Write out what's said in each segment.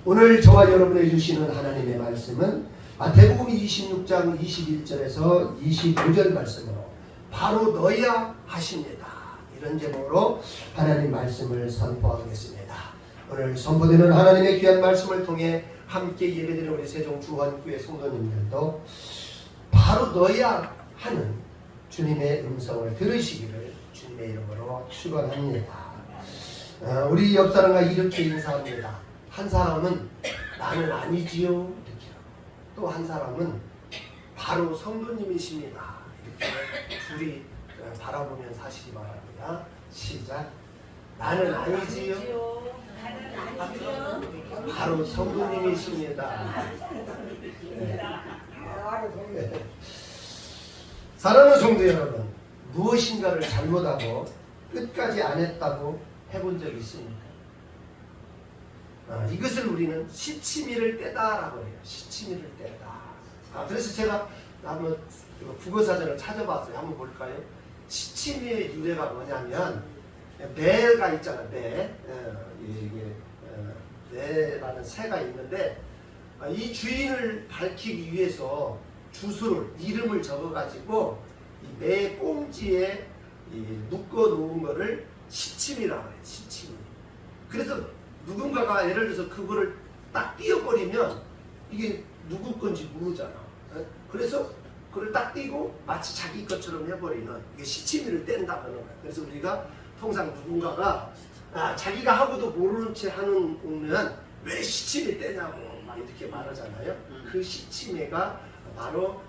오늘 저와 여러분에게 주시는 하나님의 말씀은 마태복음 26장 21절에서 25절 말씀으로 바로 너야 하십니다. 이런 제목으로 하나님 말씀을 선포하겠습니다. 오늘 선포되는 하나님의 귀한 말씀을 통해 함께 예배드리는 우리 세종 주원교회 성도님들도 바로 너야 하는 주님의 음성을 들으시기를 주님의 이름으로 축원합니다. 우리 옆 사람과 이렇게 인사합니다. 한 사람은 나는 아니지요 이렇게, 또 한 사람은 바로 성도님이십니다 이렇게 둘이 바라보면 사시기 바랍니다. 시작. 나는 아니지요, 바로 성도님이십니다. 네. 사랑하는 성도 여러분, 무엇인가를 잘못하고 끝까지 안 했다고 해본 적이 있습니까? 이것을 우리는 시치미를 떼다라고 해요. 시치미를 떼다. 그래서 제가 한번 국어사전을 찾아봤어요. 한번 볼까요? 시치미의 유래가 뭐냐면 매가 있잖아. 매라는 새가 있는데 이 주인을 밝히기 위해서 주소를 이름을 적어가지고 이 매 꽁지에 묶어 놓은 거를 시치미라고 해요. 시치미. 그래서 누군가가 예를 들어서 그거를 딱 띄어버리면 이게 누구 건지 모르잖아. 그래서 그걸 딱 띄고 마치 자기 것처럼 해버리는 이게 시치미를 뗀다 그러는 거야. 그래서 우리가 통상 누군가가 자기가 하고도 모르는 채 하는 오면 왜 시치미 떼냐고 막 이렇게 말하잖아요. 그 시치미가 바로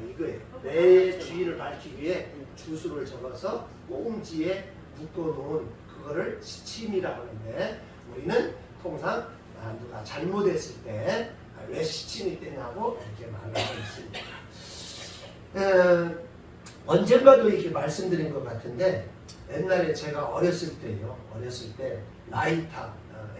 이거예요. 내 주인을 밝히기 위해 주소를 적어서 꽁지에 묶어놓은 그거를 시치미라고 하는데, 우리는 통상 누가 잘못했을 때 왜 시침이 떼냐고 이렇게 말을 하고 있습니다. 언젠가도 이렇게 말씀드린 것 같은데, 옛날에 제가 어렸을 때요. 어렸을 때 라이터,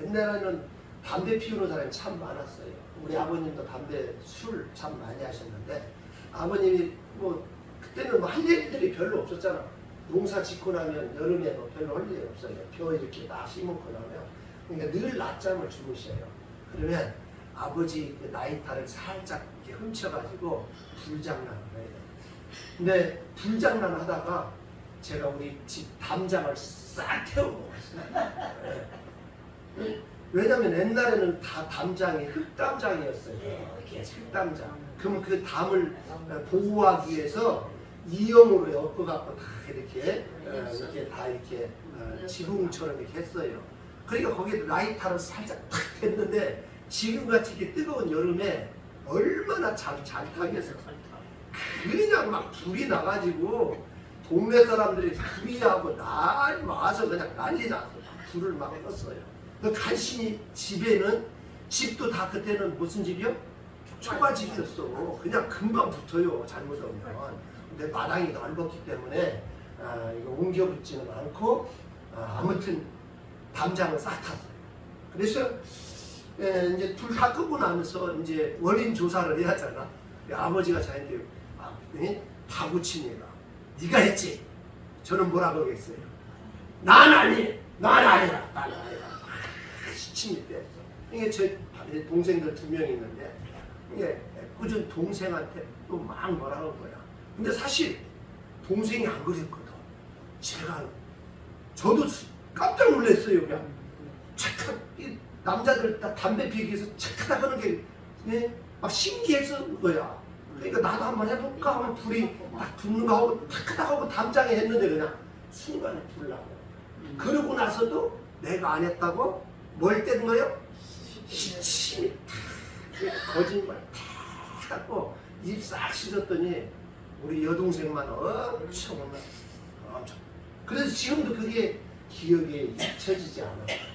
옛날에는 담배 피우는 사람이 참 많았어요. 우리 아버님도 담배 술 참 많이 하셨는데, 아버님이 뭐 그때는 할 일들이 별로 없었잖아. 농사 짓고 나면 여름에 뭐 별로 할 일이 없어요. 벼 이렇게 딱 심고 나면. 그러니까 늘 낮잠을 주무셔요. 그러면 아버지 그 라이터를 살짝 이렇게 훔쳐가지고 불장난을 해요. 근데 불장난 하다가 제가 우리 집 담장을 싹 태우고 왔어요. 네. 왜냐면 옛날에는 다 담장이 흙담장이었어요. 흙담장. 그러면 그 담을 보호하기 위해서 이형으로 엮어갖고 다 이렇게 다 이렇게 지붕처럼 이렇게 했어요. 그러니까 거기에 라이터를 살짝 탁 했는데 지금같이 이렇게 뜨거운 여름에 얼마나 잘 타겠어. 그냥 막 불이 나가지고 동네 사람들이 불이하고 날 와서 그냥 난리 났어. 불을 막 껐어요. 간신히 집에는, 집도 다 그때는 무슨 집이요? 초가집이었어. 그냥 금방 붙어요, 잘못하면. 근데 마당이 넓었기 때문에 이거 옮겨 붙지는 않고 아무튼 담장을 싹 탔어요. 그래서 이제 불 다 끄고 나면서 이제 원인 조사를 해야 하잖아. 아버지가 저한테 다구치니까 네가 했지. 저는 뭐라 그러겠어요? 난 아니야. 시침이 뺐어. 이게 제 동생들 2명 있는데 이게 꾸준 동생한테 또 막 뭐라 하는 거야. 근데 사실 동생이 안 그랬거든. 저도 깜짝 놀랐어요. 그냥 착한 남자들 다 담배 피우기 위해서 착하다 하는 게 막 신기해서 거야. 그러니까 나도 한번 해볼까 하면 불이 딱 붙는 거 하고 착하다 하고 담장에 했는데 그냥 순간에 불 나고. 그러고 나서도 내가 안 했다고 뭘 뗀 거예요? 시침이 거짓말 탁 하고 입 싹 씻었더니 우리 여동생만 엄청. 그래서 지금도 그게 기억에 잊혀지지 않아요.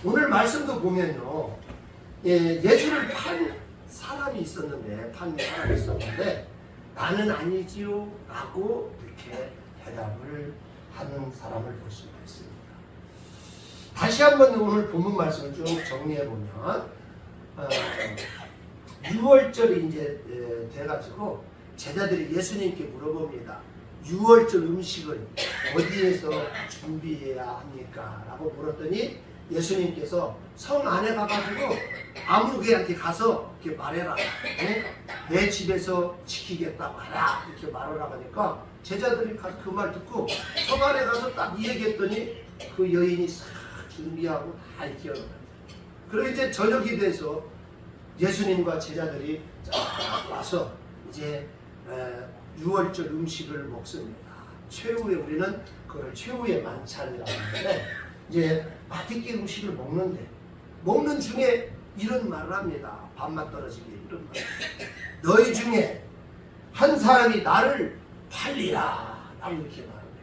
오늘 말씀도 보면요, 예수를 판 사람이 있었는데 나는 아니지요 라고 이렇게 대답을 하는 사람을 볼 수가 있습니다. 다시 한번 오늘 본문 말씀을 쭉 정리해 보면 6월절이 이제 돼가지고 제자들이 예수님께 물어봅니다. 6월절 음식을 어디에서 준비해야 합니까? 라고 물었더니 예수님께서 성 안에 가가지고 아무개한테 가서 이렇게 말해라. 내 집에서 지키겠다고 하라. 이렇게 말하라고 하니까 제자들이 가서 그 말 듣고 성 안에 가서 딱 이 얘기했더니 그 여인이 싹 준비하고 다 이렇게 열어요. 그리고 이제 저녁이 돼서 예수님과 제자들이 쫙 와서 이제 6월절 음식을 먹습니다. 최후의 우리는 그걸 최후의 만찬이라고 하는데 이제 맛있게 음식을 먹는 중에 이런 말을 합니다. 밥맛 떨어지게 이런 말. 너희 중에 한 사람이 나를 팔리라. 라고 이렇게 말합니다.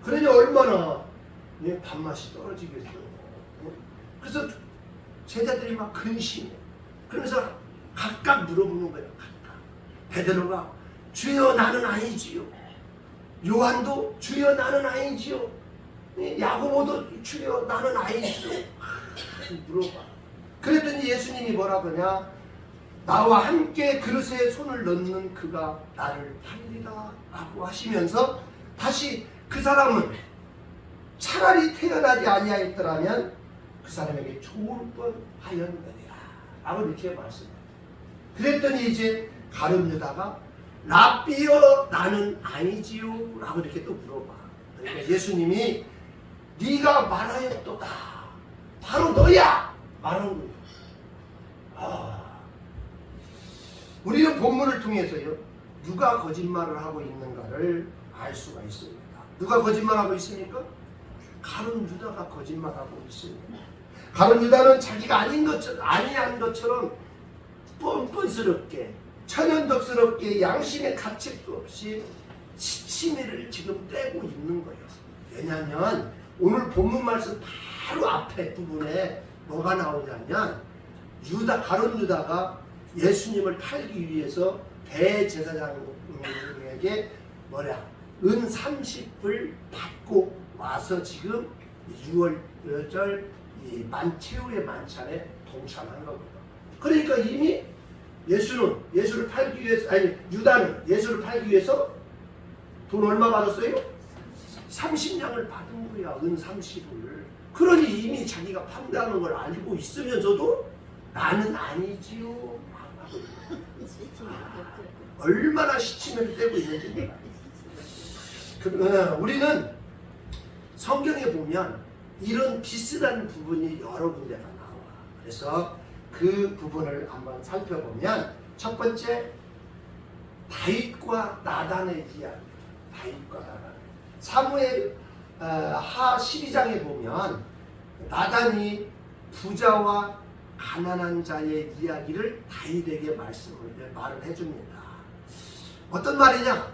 그러니 얼마나 밥맛이 떨어지겠어. 그래서 제자들이 막 근심해. 그러면서 각각 물어보는 거예요. 각각. 베드로가 주여 나는 아니지요. 요한도 주여 나는 아니지요. 야고보도 주여 나는 아니지요. 물어봐. 그랬더니 예수님이 뭐라 그러냐? 나와 함께 그릇에 손을 넣는 그가 나를 팔리라 라고 하시면서 다시 그 사람은 차라리 태어나지 아니하였더라면 그 사람에게 좋을 뻔하였느니라 라고 이렇게 말씀합니다. 그랬더니 이제 가룟 유다가 랍비여 나는 아니지요 라고 이렇게 또 물어봐. 그러니까 예수님이 네가 말하였도다 바로 너야 말하는 거예요. 우리는 본문을 통해서요 누가 거짓말을 하고 있는가를 알 수가 있습니다. 누가 거짓말하고 있습니까? 가룟 유다가 거짓말하고 있습니다. 가룟 유다는 자기가 아니한 것처럼 뻔뻔스럽게 천연덕스럽게 양심의 가책도 없이 시치미를 지금 떼고 있는 거예요. 왜냐하면 오늘 본문 말씀 바로 앞에 부분에 뭐가 나오냐면 가룟 유다가 예수님을 팔기 위해서 대제사장에게 은 30불 받고 와서 지금 6월절 최후의 만찬에 동참한 겁니다. 그러니까 이미 예수를 팔기 위해서 유다는 예수를 팔기 위해서 돈 얼마 받았어요? 30냥을 받은 거야. 은 30을. 그러니 이미 자기가 판다는 걸 알고 있으면서도 나는 아니지요. 얼마나 시치미를 떼고 있는지 몰라요. 우리는 성경에 보면 이런 비슷한 부분이 여러 군데가 나와. 그래서 그 부분을 한번 살펴보면 첫 번째 다윗과 나단의 이야기. 다윗과 나단. 사무엘 하 12장에 보면 나단이 부자와 가난한 자의 이야기를 다윗에게 말을 해줍니다. 어떤 말이냐?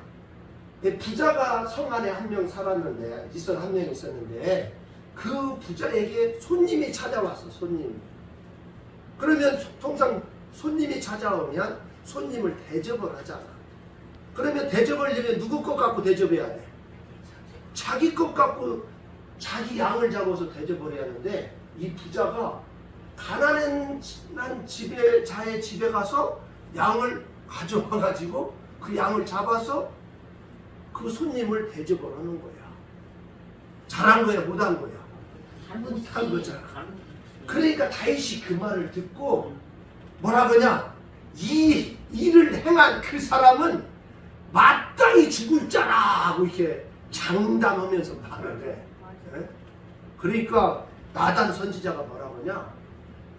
부자가 성 안에 한 명 살았는데 한 명 있었는데 그 부자에게 손님이 찾아왔어. 손님이. 그러면 통상 손님이 찾아오면 손님을 대접을 하잖아. 그러면 대접하려면 누구 것 갖고 대접해야 돼? 자기 것 갖고 자기 양을 잡아서 대접을 해야 하는데 이 부자가 가난한 자의 집에 가서 양을 가져와가지고 그 양을 잡아서 그 손님을 대접을 하는 거야. 잘한 거야, 못한 거야? 못한 거잖아. 그러니까 다윗이 그 말을 듣고 뭐라 그러냐? 이 일을 행한 그 사람은 마땅히 죽을 자라 하고 이렇게 장담하면서 말을 해. 네? 그러니까 나단 선지자가 뭐라 그러냐?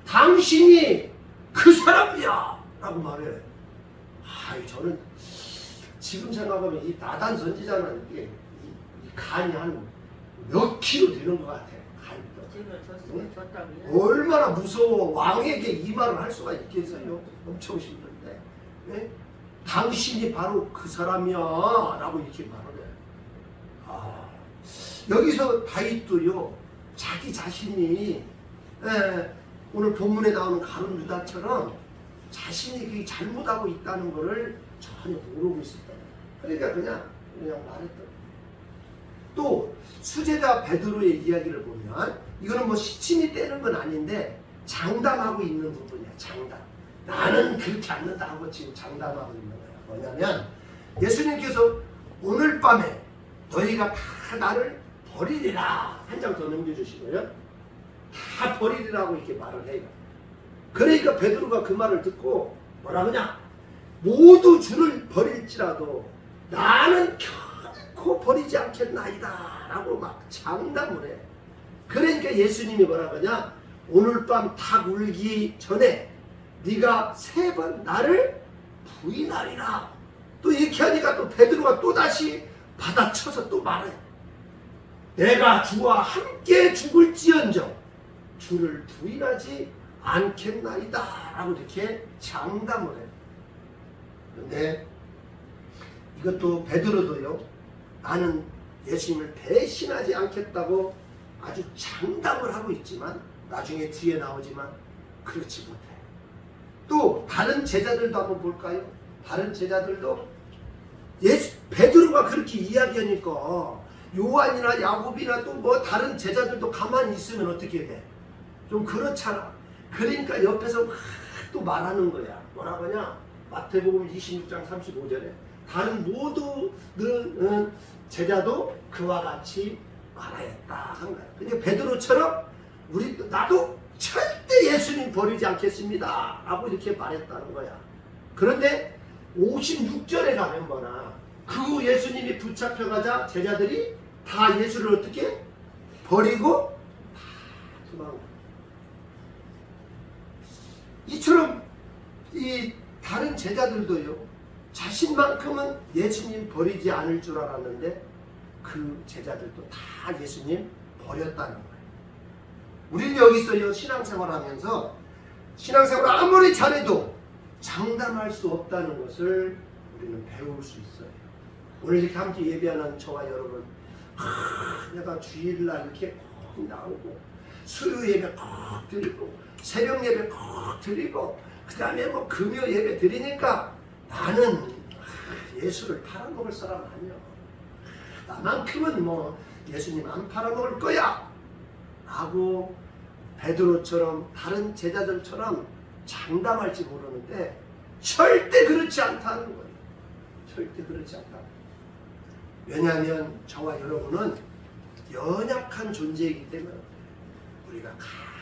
당신이 그 사람이야! 라고 말해. 저는 지금 생각하면 이 나단 선지자는 이 간이 한 몇 킬로 되는 것 같아. 얼마나 무서워. 왕에게 이 말을 할 수가 있겠어요? 엄청 힘든데. 네? 당신이 바로 그 사람이야 라고 이렇게 말을 해. 여기서 다윗도요 자기 자신이 오늘 본문에 나오는 가룟 유다처럼 자신이 잘못하고 있다는 것을 전혀 모르고 있었다. 그러니까 그냥 말했던. 또 수제자 베드로의 이야기를 보면 이거는 뭐 시침이 떼는 건 아닌데 장담하고 있는 부분이야. 장담. 나는 그렇게 않는다 하고 지금 장담하고 있는 거야. 뭐냐면 예수님께서 오늘 밤에 너희가 다 나를 버리리라. 한 장 더 넘겨주시고요. 다 다 버리리라고 이렇게 말을 해요. 그러니까 베드로가 그 말을 듣고 뭐라 그러냐? 모두 주를 버릴지라도 나는 결코 버리지 않겠나이다 라고 막 장담을 해. 그러니까 예수님이 뭐라 그러냐? 오늘 밤 닭 울기 전에 네가 3번 나를 부인하리라. 또 이렇게 하니까 또 베드로가 또다시 받아쳐서 또 말해. 내가 주와 함께 죽을지언정 주를 부인하지 않겠나이다 라고 이렇게 장담을 해. 근데 이것도 베드로도요, 나는 예수님을 배신하지 않겠다고 아주 장담을 하고 있지만 나중에 뒤에 나오지만 그렇지 못해. 또 다른 제자들도 한번 볼까요? 다른 제자들도 베드로가 그렇게 이야기하니까 요한이나 야곱이나 또 뭐 다른 제자들도 가만히 있으면 어떻게 돼? 좀 그렇잖아. 그러니까 옆에서 막 또 말하는 거야. 뭐라고 하냐? 마태복음 26장 35절에 다른 모든 제자도 그와 같이 말하였다 한 거야. 그러니까 베드로처럼 나도 절대 예수님 버리지 않겠습니다 라고 이렇게 말했다는 거야. 그런데 56절에 가면 뭐나 그 예수님이 붙잡혀가자 제자들이 다 예수를 어떻게 버리고 다 도망가. 이처럼 이 다른 제자들도요, 자신만큼은 예수님 버리지 않을 줄 알았는데 그 제자들도 다 예수님 버렸다는 거예요. 우리는 여기서요, 신앙생활하면서 신앙생활을 아무리 잘해도 장담할 수 없다는 것을 우리는 배울 수 있어요. 오늘 이렇게 함께 예배하는 저와 여러분, 내가 주일날 이렇게 꼭 나오고 수요 예배 꼭 드리고 새벽 예배 꼭 드리고 그 다음에 뭐 금요 예배 드리니까 나는 예수를 팔아먹을 사람 아니야. 나만큼은 뭐 예수님 안 팔아먹을 거야 라고 베드로처럼 다른 제자들처럼 장담할지 모르는데 절대 그렇지 않다는 거예요. 절대 그렇지 않다. 왜냐하면 저와 여러분은 연약한 존재이기 때문에 우리가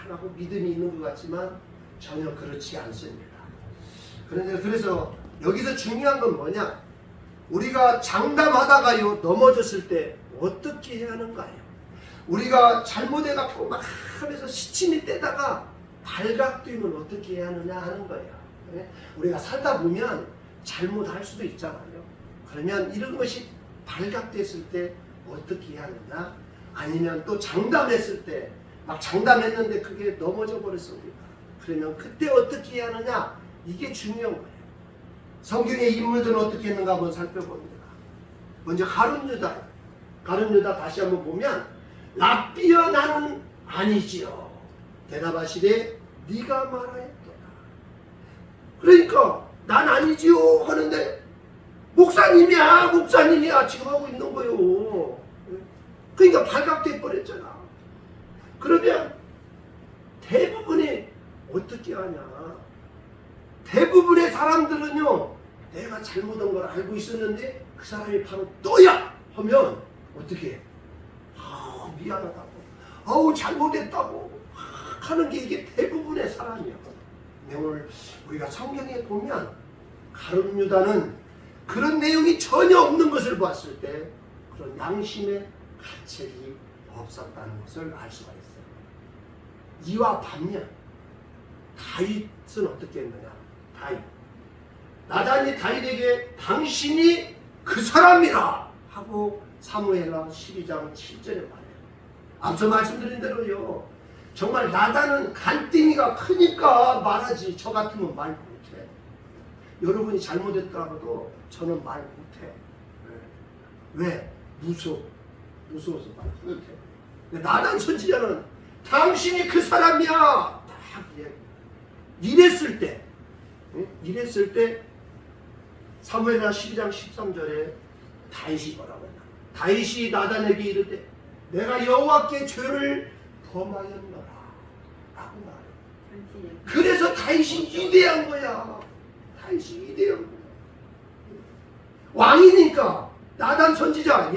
강하고 믿음이 있는 것 같지만 전혀 그렇지 않습니다. 그래서 여기서 중요한 건 뭐냐? 우리가 장담하다가요 넘어졌을 때 어떻게 해야 하는가요? 우리가 잘못해갖고 막 하면서 시침이 떼다가 발각되면 어떻게 해야 하느냐 하는 거예요. 우리가 살다 보면 잘못할 수도 있잖아요. 그러면 이런 것이 발각됐을 때 어떻게 해야 하느냐? 아니면 또 장담했을 때 막 장담했는데 그게 넘어져 버렸습니다. 그러면 그때 어떻게 해야 하느냐? 이게 중요한 거예요. 성경의 인물들은 어떻게 했는가 한번 살펴봅니다. 먼저 가룟 유다. 가룟 유다 다시 한번 보면 랍비여 나는 아니지요. 대답하시되 네가 말하였도다. 그러니까 난 아니지요 하는데 목사님이야 지금 하고 있는 거요. 그러니까 발각돼 버렸잖아. 그러면 대부분이 어떻게 하냐? 대부분의 사람들은요, 내가 잘못한 걸 알고 있었는데 그 사람이 바로 너야 하면 어떻게 해? 미안하다고, 잘못했다고 하는 게 이게 대부분의 사람이야. 오늘 우리가 성경에 보면 가룟 유다는 그런 내용이 전혀 없는 것을 봤을 때 그런 양심의 가책이 없었다는 것을 알 수가 있어요. 이와 반면 다윗은 어떻게 했느냐? 나단이 다윗에게 당신이 그 사람이라 하고 사무엘하 12장 7절에 말해요. 앞서 말씀드린 대로요, 정말 나단은 간땡이가 크니까 말하지 저 같으면 말 못해. 여러분이 잘못했더라도 저는 말 못해. 왜? 무서워서 말 못해. 나단 선지자는 당신이 그 사람이야 딱 이랬을 때 사무엘하 12장 13절에 다윗이 뭐라고 했나? 다윗이 나단에게 이르되 내가 여호와께 죄를 범하였노라 라고 말해. 그래서 다윗이 위대한 거야. 다윗이 위대한 거야. 왕이니까 나단 선지자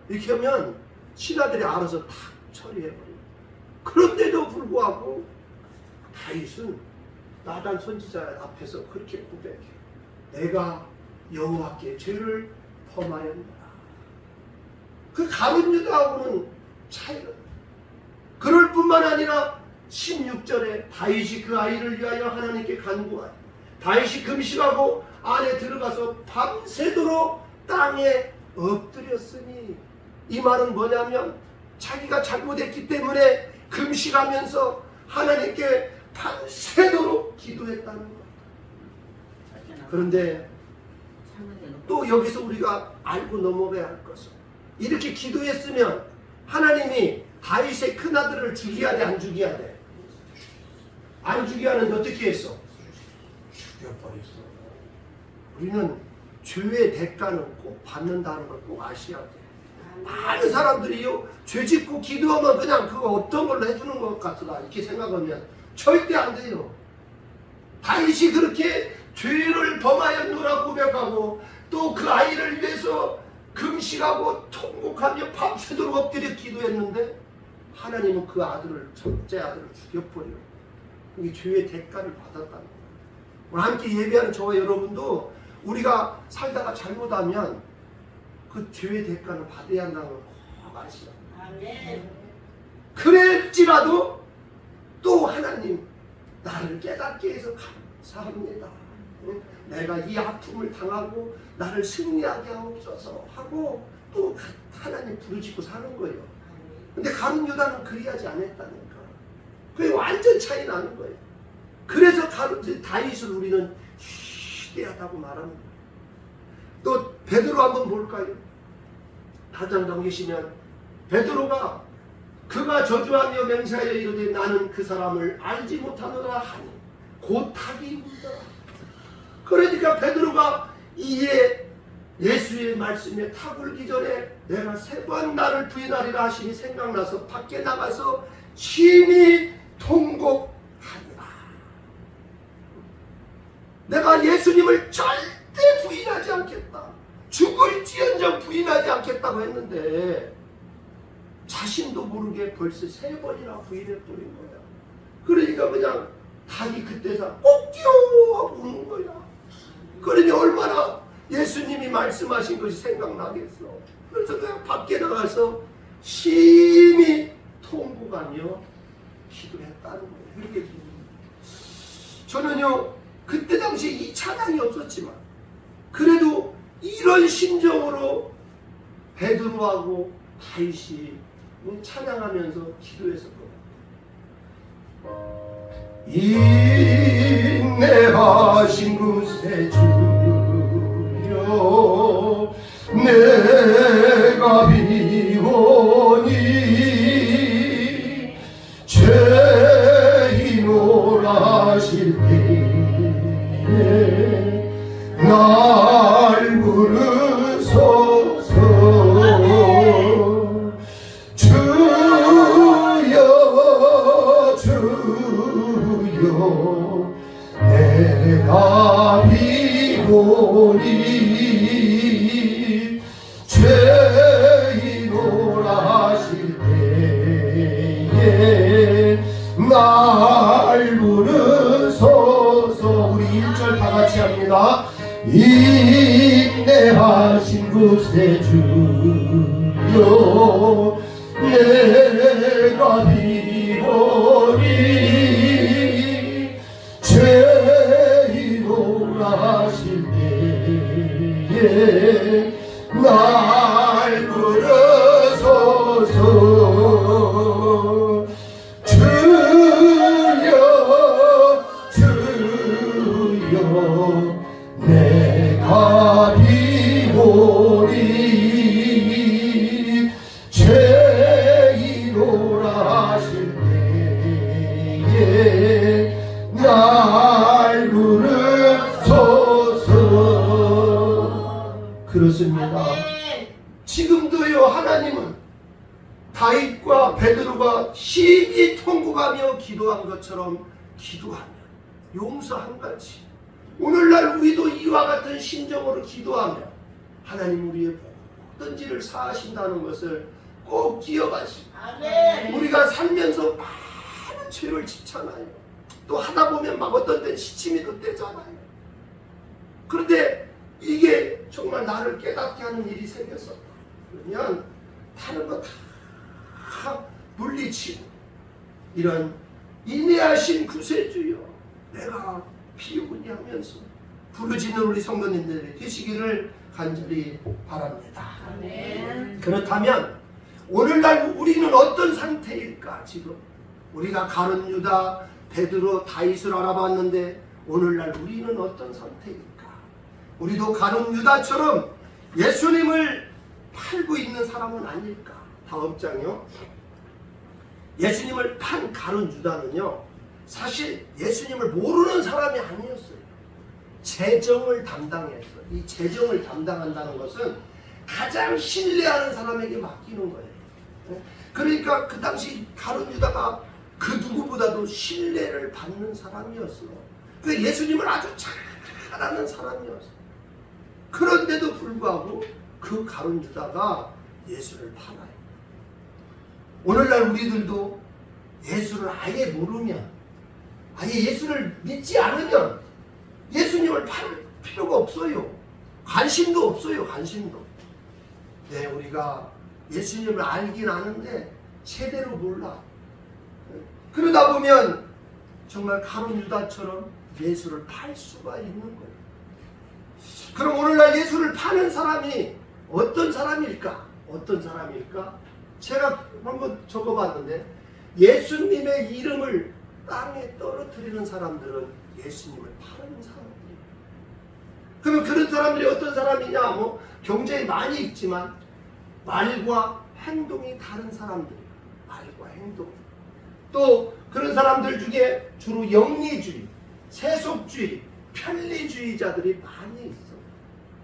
이렇게 하면 신하들이 알아서 다 처리해버려요. 그런데도 불구하고 다윗은 나단 선지자 앞에서 그렇게 고백해. 내가 여호와께 죄를 범하였노라. 그 가룟 유다하고는 차이가. 그럴 뿐만 아니라 16절에 다윗이 그 아이를 위하여 하나님께 간구하여 다윗이 금식하고 안에 들어가서 밤새도록 땅에 엎드렸으니, 이 말은 뭐냐면 자기가 잘못했기 때문에 금식하면서 하나님께 밤새도록 기도했다는 것. 그런데 또 여기서 우리가 알고 넘어가야 할 것은, 이렇게 기도했으면 하나님이 다윗의 큰아들을 죽여야 돼, 안 죽여야 돼? 안 죽여야 하는데 어떻게 했어? 죽여버렸어. 우리는 죄의 대가는 꼭 받는다는 걸 꼭 아셔야 돼. 많은 사람들이요, 죄 짓고 기도하면 그냥 그거 어떤 걸로 해주는 것 같다 이렇게 생각하면 절대 안 돼요. 다윗이 그렇게 죄를 범하였노라 고백하고 또 그 아이를 위해서 금식하고 통곡하며 밤새도록 엎드려 기도했는데 하나님은 그 아들을, 첫째 아들을 죽여버려요. 이게 죄의 대가를 받았다는 거예요. 오늘 함께 예배하는 저와 여러분도 우리가 살다가 잘못하면 그 죄의 대가는 받아야 한다는 걸 꼭 아시라. 아멘. 그랬지라도 또 하나님 나를 깨닫게 해서 감사합니다. 내가 이 아픔을 당하고 나를 승리하게 하옵소서 하고 또 하나님 부르짖고 사는 거예요. 근데 가룟 유다는 그리하지 않았다니까. 그게 완전 차이 나는 거예요. 그래서 다윗을 우리는 시대하다고 말하는 거예요. 또 베드로 한번 볼까요? 8장 넘기시면 베드로가 그가 저주하며 맹세하여 이르되 나는 그 사람을 알지 못하노라 하니 고탁이 울더라. 그러니까 베드로가 이에 예수의 말씀에 타불기 전에 내가 3번 나를 부인하리라 하시니 생각나서 밖에 나가서 심히 통곡하니라. 내가 예수님을 절대 부인하지 않겠다, 죽을지언정 부인하지 않겠다고 했는데 자신도 모르게 벌써 3번이나 부인해버린 거야. 그러니까 그냥 닭이 그때서 꼭지요 하고 우는 거야. 그러니 얼마나 예수님이 말씀하신 것이 생각나겠어. 그래서 그냥 밖에 나가서 심히 통곡하며 기도했다는 거예요. 이렇게 저는요, 그때 당시에 이 찬양이 없었지만 그래도 이런 심정으로 베드로하고 다윗이 찬양하면서 기도했었거든요. 인내하신 구세주여 내가 비오니 죄인 오라실 때에 날 부르소서. 주여 주여 내가 비오니 죄인 오라실 때에 날 부르소서. 우리 1절 다 같이 합니다. 인내하신 구세주여 내가 비오니 죄인 오라실 때에 날 부르소서. 주여 주여 내가 비오니 죄인 오라실 때에 날 부르소서. 그렇습니다. 지금도요, 하나님은 다윗과 베드로가 심히 통곡하며 기도한 것처럼 기도하면 용서한 같이 오늘날 우리도 이와 같은 심정으로 기도하며 하나님 우리의 모든 죄를 사하신다는 것을 꼭 기억하시고 아멘. 우리가 살면서 많은 죄를 짓잖아요. 또 하다 보면 막 어떤 때는 시침이 또 떼잖아요. 그런데 이게 정말 나를 깨닫게 하는 일이 생겼어. 그러면 다른 거 다 물리치고 이런 인내하신 구세주여 내가 비우니 하면서 부르짖는 우리 성도님들이 되시기를 간절히 바랍니다. 아멘. 그렇다면 오늘날 우리는 어떤 상태일까? 지금 우리가 가룟 유다, 베드로, 다윗을 알아봤는데 오늘날 우리는 어떤 상태일까? 우리도 가룟 유다처럼 예수님을 팔고 있는 사람은 아닐까? 다음 장요. 예수님을 판 가룟 유다는요 사실 예수님을 모르는 사람이 아니었어요. 재정을 담당했어요. 이 재정을 담당한다는 것은 가장 신뢰하는 사람에게 맡기는 거예요. 그러니까 그 당시 가룟 유다가 그 누구보다도 신뢰를 받는 사람이었어요. 그 예수님을 아주 잘 아는 사람이었어요. 그런데도 불구하고 그 가룟 유다가 예수를 팔아요. 오늘날 우리들도 예수를 아예 모르면, 아예 예수를 믿지 않으면 예수님을 팔 필요가 없어요. 관심도 없어요. 관심도. 네, 우리가 예수님을 알긴 아는데 제대로 몰라. 그러다 보면 정말 가룟 유다처럼 예수를 팔 수가 있는 거예요. 그럼 오늘날 예수를 파는 사람이 어떤 사람일까? 어떤 사람일까? 제가 한번 적어봤는데 예수님의 이름을 땅에 떨어뜨리는 사람들은 예수님을 파는 사람들이에요. 그러면 그런 사람들이 어떤 사람이냐? 뭐 경제에 많이 있지만 말과 행동이 다른 사람들이에요. 말과 행동. 또 그런 사람들 중에 주로 영리주의, 세속주의, 편리주의자들이 많이 있어요.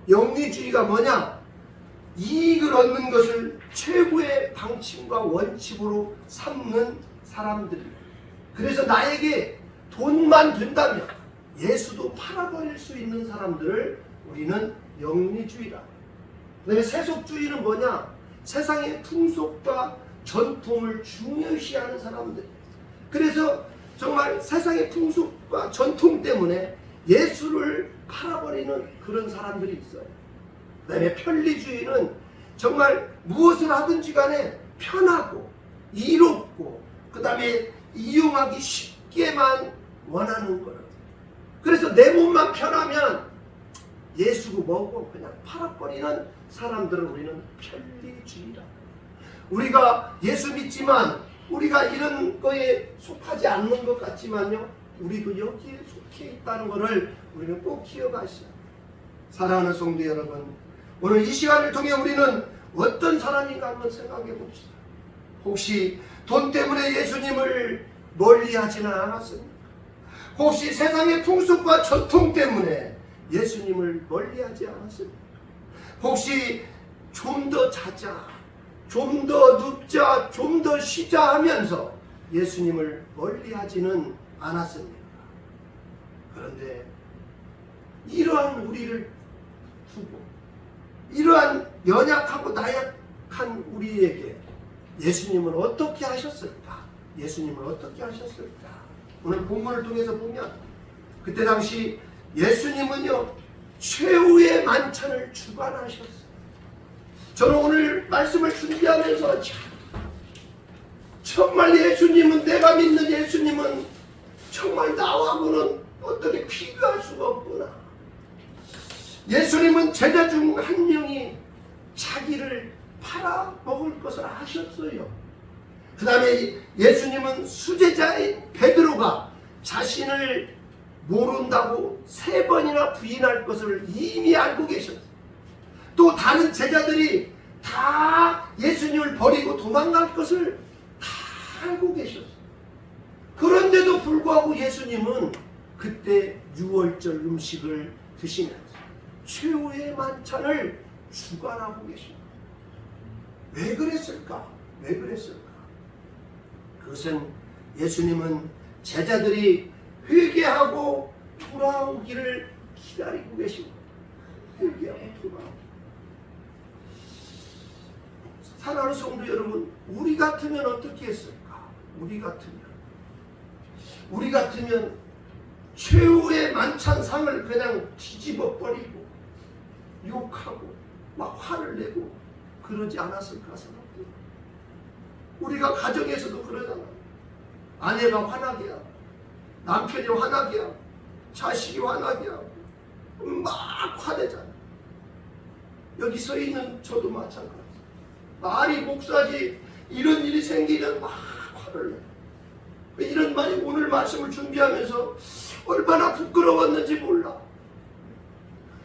영리주의가 뭐냐? 이익을 얻는 것을 최고의 방침과 원칙으로 삼는 사람들이에요. 그래서 나에게 돈만 된다면 예수도 팔아버릴 수 있는 사람들을 우리는 영리주의라고 해요. 그다음에 세속주의는 뭐냐? 세상의 풍속과 전통을 중요시하는 사람들. 그래서 정말 세상의 풍속과 전통 때문에 예수를 팔아버리는 그런 사람들이 있어요. 그 다음에 편리주의는 정말 무엇을 하든지 간에 편하고 이롭고 그 다음에 이용하기 쉽게만 원하는 거예요. 그래서 내 몸만 편하면 예수고 뭐고 그냥 팔아버리는 사람들을 우리는 편리주의라고. 우리가 예수 믿지만 우리가 이런 거에 속하지 않는 것 같지만요, 우리도 여기에 속해 있다는 것을 우리는 꼭 기억하셔야 합니다. 사랑하는 성도 여러분, 오늘 이 시간을 통해 우리는 어떤 사람인가 한번 생각해 봅시다. 혹시 돈 때문에 예수님을 멀리하지는 않았습니까? 혹시 세상의 풍습과 전통 때문에 예수님을 멀리하지 않았습니까? 혹시 좀 더 자자, 좀 더 눕자, 좀 더 쉬자 하면서 예수님을 멀리하지는 않았습니까? 그런데 이러한 우리를 두고 이러한 연약하고 나약한 우리에게 예수님은 어떻게 하셨을까? 예수님은 어떻게 하셨을까? 오늘 본문을 통해서 보면 그때 당시 예수님은요 최후의 만찬을 주관하셨어요. 저는 오늘 말씀을 준비하면서 정말 예수님은, 내가 믿는 예수님은 정말 나하고는 어떻게 비교할 수가 없구나. 예수님은 제자 중 한 명이 자기를 팔아먹을 것을 아셨어요. 그 다음에 예수님은 수제자인 베드로가 자신을 모른다고 3번이나 부인할 것을 이미 알고 계셨어요. 또 다른 제자들이 다 예수님을 버리고 도망갈 것을 다 알고 계셨어요. 그런데도 불구하고 예수님은 그때 유월절 음식을 드시면서 최후의 만찬을 주관하고 계십니다. 왜 그랬을까? 왜 그랬을까? 그것은 예수님은 제자들이 회개하고 돌아오기를 기다리고 계십니다. 회개하고 돌아오기. 사랑하는 성도 여러분, 우리 같으면 어떻게 했을까? 우리 같으면 최후의 만찬상을 그냥 뒤집어 버리고 욕하고 막 화를 내고 그러지 않았을까 생각해요. 우리가 가정에서도 그러잖아. 아내가 화나게 하고 남편이 화나게 하고 자식이 화나게 하고 막 화내잖아. 여기 서 있는 저도 마찬가지. 말이 목사지 이런 일이 생기면 막 화를 내. 이런 말이 오늘 말씀을 준비하면서 얼마나 부끄러웠는지 몰라.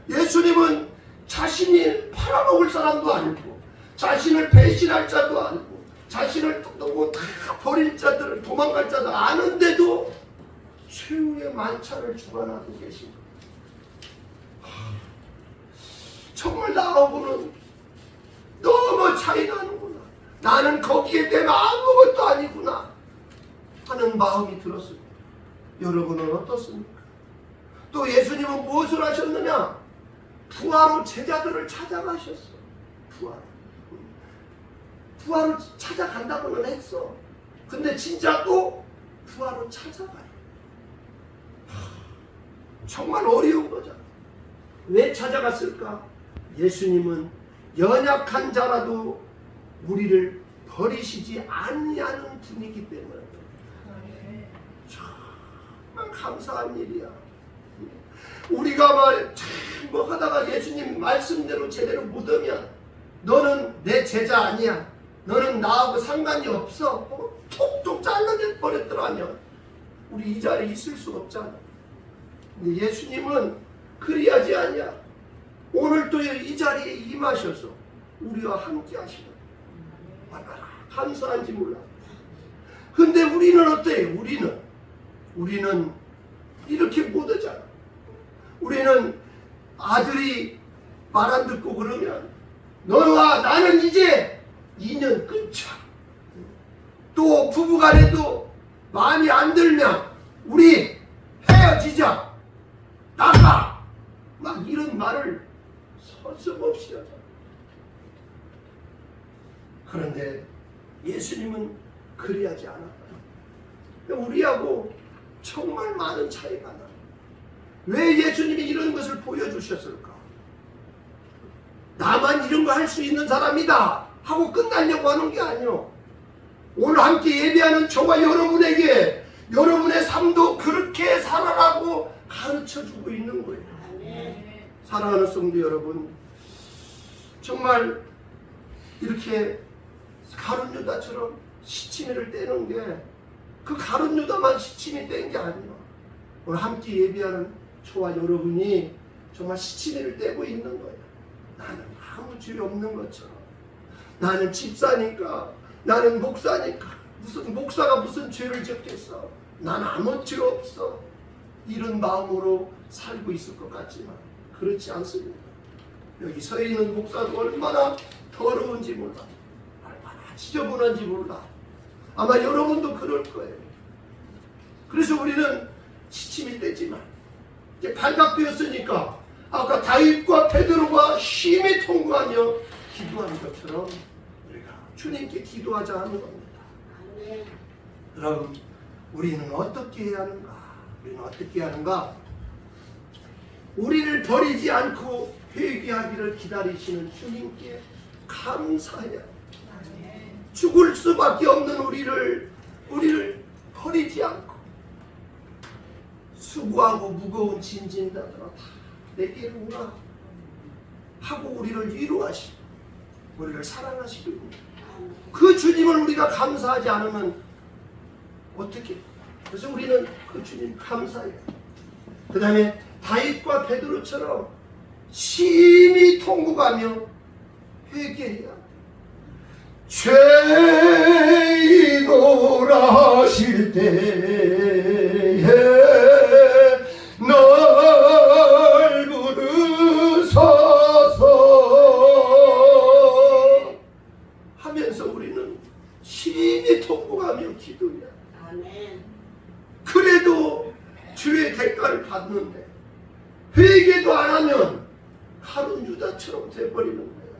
예수님은 자신이 팔아먹을 사람도 아니고 자신을 배신할 자도 아니고 자신을 너무 다 버릴 자들을 도망갈 자도 아는데도 최후의 만찬을 주관하고 계신 거예요. 정말 나하고는 너무 차이 나는구나. 나는 거기에 대면 아무것도 아니구나 하는 마음이 들었습니다. 여러분은 어떻습니까? 또 예수님은 무엇을 하셨느냐? 부하로 제자들을 찾아가셨어. 부하로 찾아간다고는 했어. 근데 진짜 또 부하로 찾아가요. 정말 어려운 거잖아. 왜 찾아갔을까? 예수님은 연약한 자라도 우리를 버리시지 아니하는 분이기 때문에 정말 감사한 일이야. 우리가 뭐 하다가 예수님 말씀대로 제대로 묻으면 너는 내 제자 아니야. 너는 나하고 상관이 없어. 톡톡 잘라내 버렸더라면 우리 이 자리에 있을 수 없잖아. 근데 예수님은 그리하지 아니야. 오늘 또 이 자리에 임하셔서 우리와 함께 하시는 얼마나 감사한지 몰라. 근데 우리는 어때요? 우리는 이렇게 못 하잖아. 우리는 아들이 말 안 듣고 그러면 너와 나는 이제 2년 끊자. 또 부부간에도 마음이 안 들면 우리 헤어지자. 나가. 막 이런 말을 서슴없이 하잖아. 그런데 예수님은 그리하지 않았다. 우리하고 정말 많은 차이가 나. 왜 예수님이 이런 것을 보여주셨을까? 나만 이런 거 할 수 있는 사람이다 하고 끝나려고 하는 게 아니요. 오늘 함께 예배하는 저와 여러분에게 여러분의 삶도 그렇게 살아라고 가르쳐주고 있는 거예요. 사랑하는 성도 여러분, 정말 이렇게 가룟 유다처럼 시치미를 떼는 게 그 가룟 유다만 시치미 뗀 게 아니에요. 오늘 함께 예배하는 저와 여러분이 정말 시치미를 떼고 있는 거예요. 나는 아무 죄 없는 것처럼, 나는 집사니까, 나는 목사니까, 무슨 목사가 무슨 죄를 짓겠어, 난 아무 죄 없어, 이런 마음으로 살고 있을 것 같지만 그렇지 않습니다. 여기 서 있는 목사도 얼마나 더러운지 몰라, 얼마나 지저분한지 몰라. 아마 여러분도 그럴 거예요. 그래서 우리는 시침이 떼지만 이제 발각되었으니까 아까 다윗과 베드로가 심히 통과하며 기도하는 것처럼 우리가 주님께 기도하자 하는 겁니다. 그럼 우리는 어떻게 해야 하는가? 우리를 버리지 않고 회개하기를 기다리시는 주님께 감사해야 합니다. 죽을 수밖에 없는 우리를 버리지 않고 수고하고 무거운 짐진다더라 다 내게 오라 하고 우리를 위로하시고 우리를 사랑하시고 그 주님을 우리가 감사하지 않으면 어떻게? 그래서 우리는 그 주님 감사해요. 그 다음에 다윗과 베드로처럼 심히 통곡하며 회개해야 죄인이 돌아실 때에 널 부르소서 하면서 우리는 심히 통곡하며 기도해야. 아멘. 그래도 주의 대가를 받는데 회개도 안 하면 가룟 유다처럼 돼버리는 거예요.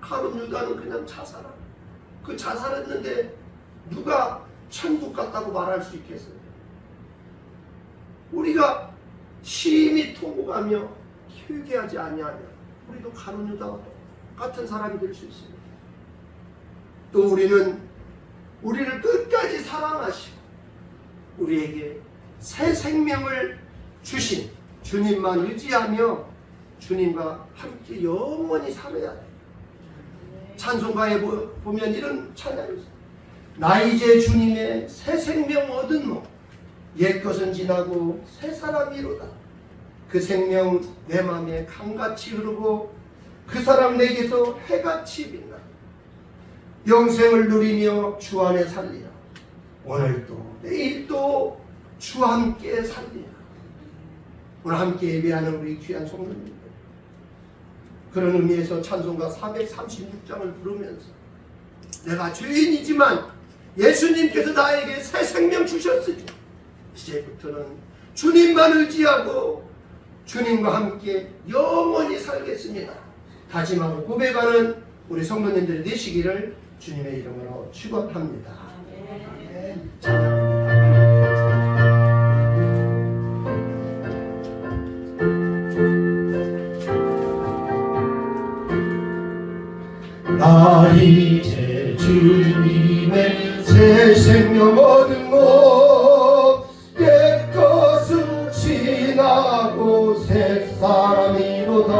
가룟 유다는 그냥 자살하고 그 자살했는데 누가 천국 갔다고 말할 수 있겠어요? 우리가 심히 통곡하며 회개하지 아니하면 우리도 가룟 유다와 같은 사람이 될 수 있습니다. 또 우리는 우리를 끝까지 사랑하시고 우리에게 새 생명을 주신 주님만 의지하며 주님과 함께 영원히 살아야 돼요. 찬송가에 보면 이런 찬양이 있어요. 나 이제 주님의 새 생명 얻은 모 옛것은 지나고 새 사람이로다. 그 생명 내 마음에 강같이 흐르고 그 사람 내게서 해같이 빛나 영생을 누리며 주 안에 살리라. 오늘도 내일도 주 함께 살리라. 오늘 함께 예배하는 우리 귀한 성도님들, 그런 의미에서 찬송가 436장을 부르면서 내가 죄인이지만 예수님께서 나에게 새 생명 주셨으니 이제부터는 주님만 의지하고 주님과 함께 영원히 살겠습니다. 다짐하고 고백하는 우리 성도님들 되시기를 주님의 이름으로 축원합니다. 나 이제 주님의 새 생명 얻은 것 옛것은 지나고 새 사람이로다.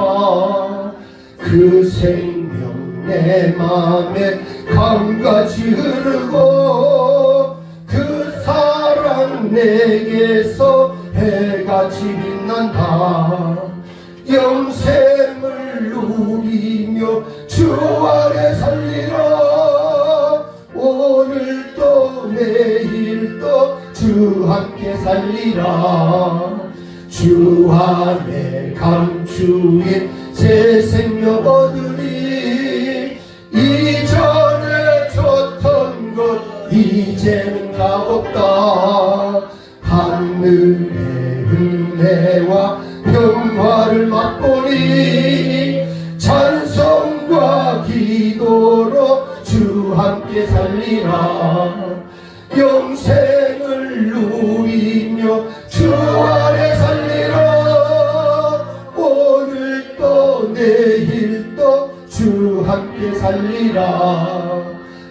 그 생명 내 맘에 강같이 흐르고 그 사랑 내게서 해같이 빛난다. 영생을 누리며 주 안에 살리라. 오늘도 내일도 주 함께 살리라. 주 안에 감추인 새 생명 얻으리. 이전에 줬던 것 이제는 값없다. 하늘의 은혜와 평화를 맛보니 찬송과 기도로 주 함께 살리라. 영생을 누리며 주 안에 살리라. 오늘도 내일도 주 함께 살리라.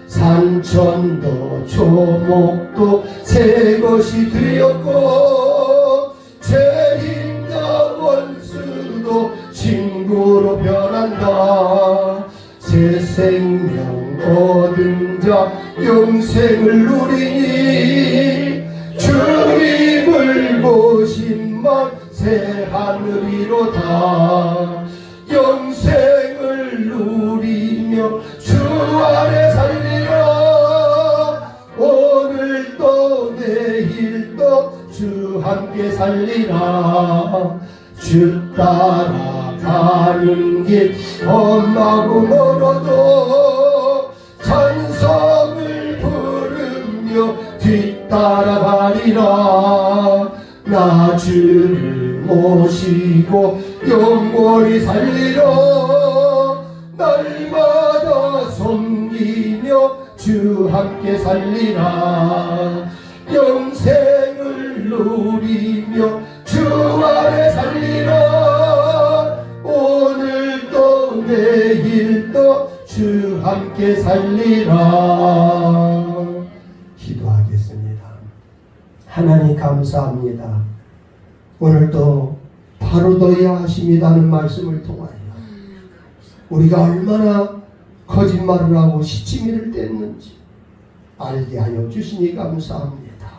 산천도 초목도 새 것이 되었고 죄인과 원수도 친구로 변한다. 새 생명 얻은 자 영생을 누리니 주님을 보신만 새 하늘이로다. 영생을 누리며 주 안에 살리라. 오늘도 내일도 주 함께 살리라. 주 따라가는 길 험하고 멀어도 찬송을 부르며 뒤따라가리라. 나 주를 모시고 영원히 살리라. 날마다 섬기며 주 함께 살리라. 영생을 누리며 주 안에 살리라. 오늘도 내일도 주 함께 살리라. 기도하겠습니다. 하나님 감사합니다. 오늘도 바로더야 하십니다는 말씀을 통하여 우리가 얼마나 거짓말을 하고 시치미를 뗐는지 알게 하여 주시니 감사합니다.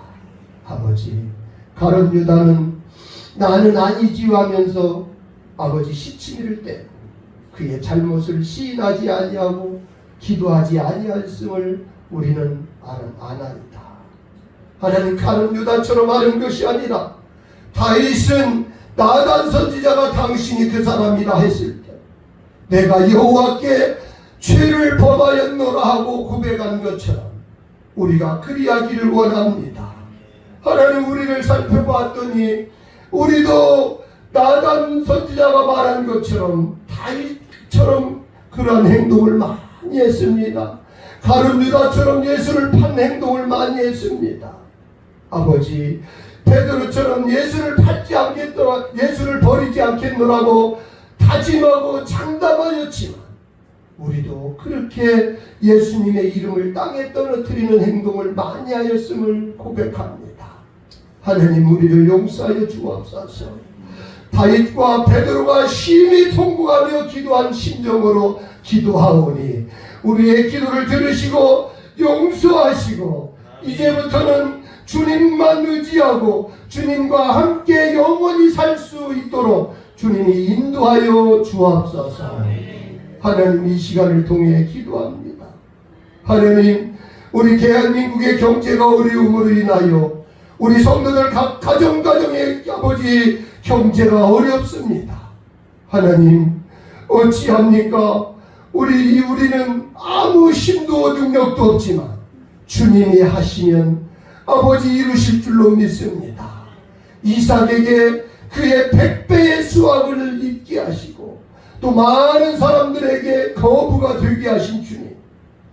아버지, 가룟 유다는 나는 아니지요 하면서 아버지 시치미를 떼고 그의 잘못을 시인하지 아니하고 기도하지 아니하였음을 우리는 아나이다. 하나님, 가룟 유다처럼 하는 것이 아니라 다윗은 나단 선지자가 당신이 그 사람이라 했을 때 내가 여호와께 죄를 범하였노라 하고 고백한 것처럼 우리가 그리하기를 원합니다. 하나님, 우리를 살펴봤더니 우리도 나단 선지자가 말한 것처럼 다윗처럼 그러한 행동을 많이 했습니다. 가룟 유다처럼 예수를 판 행동을 많이 했습니다. 아버지, 베드로처럼 예수를 팔지 않겠더라, 예수를 버리지 않겠노라고 다짐하고 장담하였지만 우리도 그렇게 예수님의 이름을 땅에 떨어뜨리는 행동을 많이 하였음을 고백합니다. 하나님, 우리를 용서하여 주옵소서. 다윗과 베드로가 심히 통곡하며 기도한 심정으로 기도하오니 우리의 기도를 들으시고 용서하시고 이제부터는 주님만 의지하고 주님과 함께 영원히 살 수 있도록 주님이 인도하여 주옵소서. 하나님, 이 시간을 통해 기도합니다. 하나님, 우리 대한민국의 경제가 어려움으로 인하여 우리 성도들 각 가정의 아버지 경제가 어렵습니다. 하나님, 어찌합니까? 우리는 아무 힘도 능력도 없지만 주님이 하시면 아버지 이루실 줄로 믿습니다. 이삭에게 그의 100배의 수확을 있게 하시고 또 많은 사람들에게 거부가 되게 하신 주님,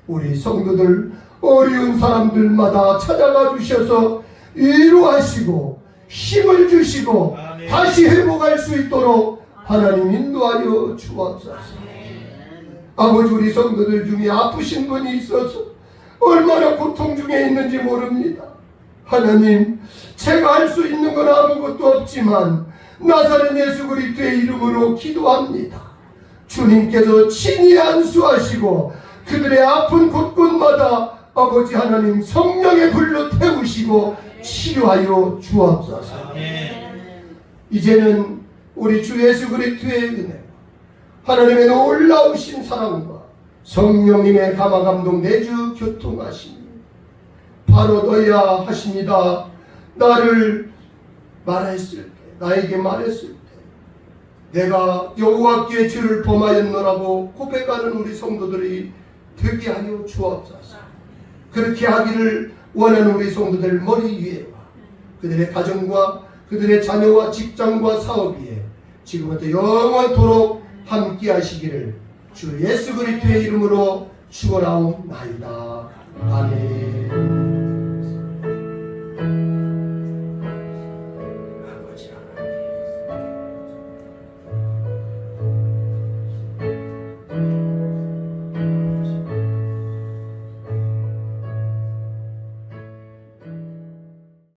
우리 성도들 어려운 사람들마다 찾아가 주셔서 위로하시고 힘을 주시고 아멘. 다시 회복할 수 있도록 하나님 인도하여 주옵소서. 아버지, 우리 성도들 중에 아프신 분이 있어서 얼마나 고통 중에 있는지 모릅니다. 하나님, 제가 할 수 있는 건 아무것도 없지만 나사렛 예수 그리스도의 이름으로 기도합니다. 주님께서 친히 안수하시고 그들의 아픈 곳곳마다 아버지 하나님 성령의 불로 태우시고 치료하여 주옵소서. 이제는 우리 주 예수 그리스도의 은혜, 하나님의 놀라우신 사랑과 성령님의 감화감동 내주 교통하시니 바로 너야 하십니다. 나를 말했을 때, 나에게 말했을 때 내가 여호와께 죄를 범하였노라고 고백하는 우리 성도들이 되게 하여 주옵소서. 그렇게 하기를 원하는 우리 성도들 머리 위에와 그들의 가정과 그들의 자녀와 직장과 사업 위에 지금부터 영원토록 함께 하시기를 주 예수 그리스도의 이름으로 축원하옵나이다. 아멘.